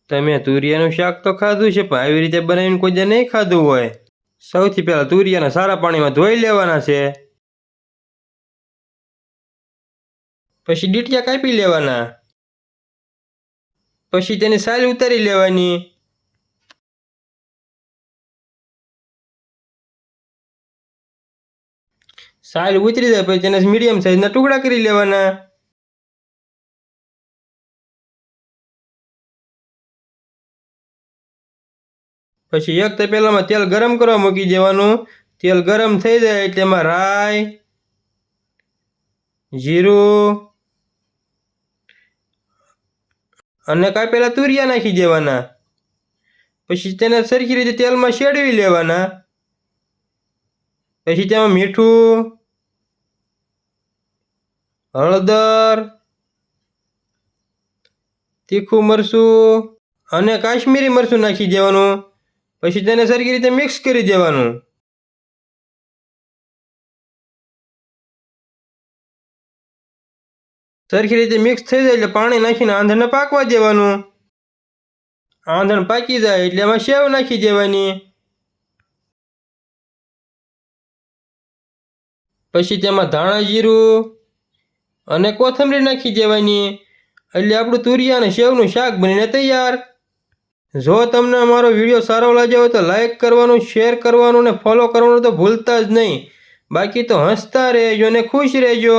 તમે તુરિયાનું શાક તો ખાધું છે, પણ આવી રીતે બનાવીને કોઈ દે નહીં ખાધું હોય. સૌથી પહેલાં તુરિયાને સારા પાણીમાં ધોઈ લેવાના છે. પછી ડીટિયા કાપી લેવાના. પછી તેની સાલ ઉતારી લેવાની. સાલ ઉતરી જાય પછી તેને મીડિયમ સાઈઝના ટુકડા કરી લેવાના. પછી એક તપેલામાં તેલ ગરમ કરવા મૂકી દેવાનું. તેલ ગરમ થઈ જાય એટલે એમાં રાઈ, જીરું અને કાપેલા તુરિયા નાખી દેવાના. પછી તેને સરખી રીતે તેલમાં શેડવી લેવાના. પછી તેમાં મીઠું, હળદર, તીખું મરચું અને કાશ્મીરી મરચું નાખી દેવાનું. પછી તેને સરખી રીતે મિક્સ કરી દેવાનું. સરખી રીતે મિક્સ થઈ જાય એટલે પાણી નાખીને આંધણને પાકવા દેવાનું. આંધણ પાકી જાય એટલે એમાં સેવ નાખી દેવાની. પછી તેમાં ધાણા જીરું અને કોથમરી નાખી દેવાની. એટલે આપણું તુરિયા અને સેવનું શાક બનીને તૈયાર. જો તમને અમારો વિડીયો સારો લાગ્યો હોય તો લાઈક કરવાનું, શેર કરવાનું અને ફોલો કરવાનું તો ભૂલતા જ નહીં. બાકી તો હસતા રહેજો અને ખુશ રહેજો.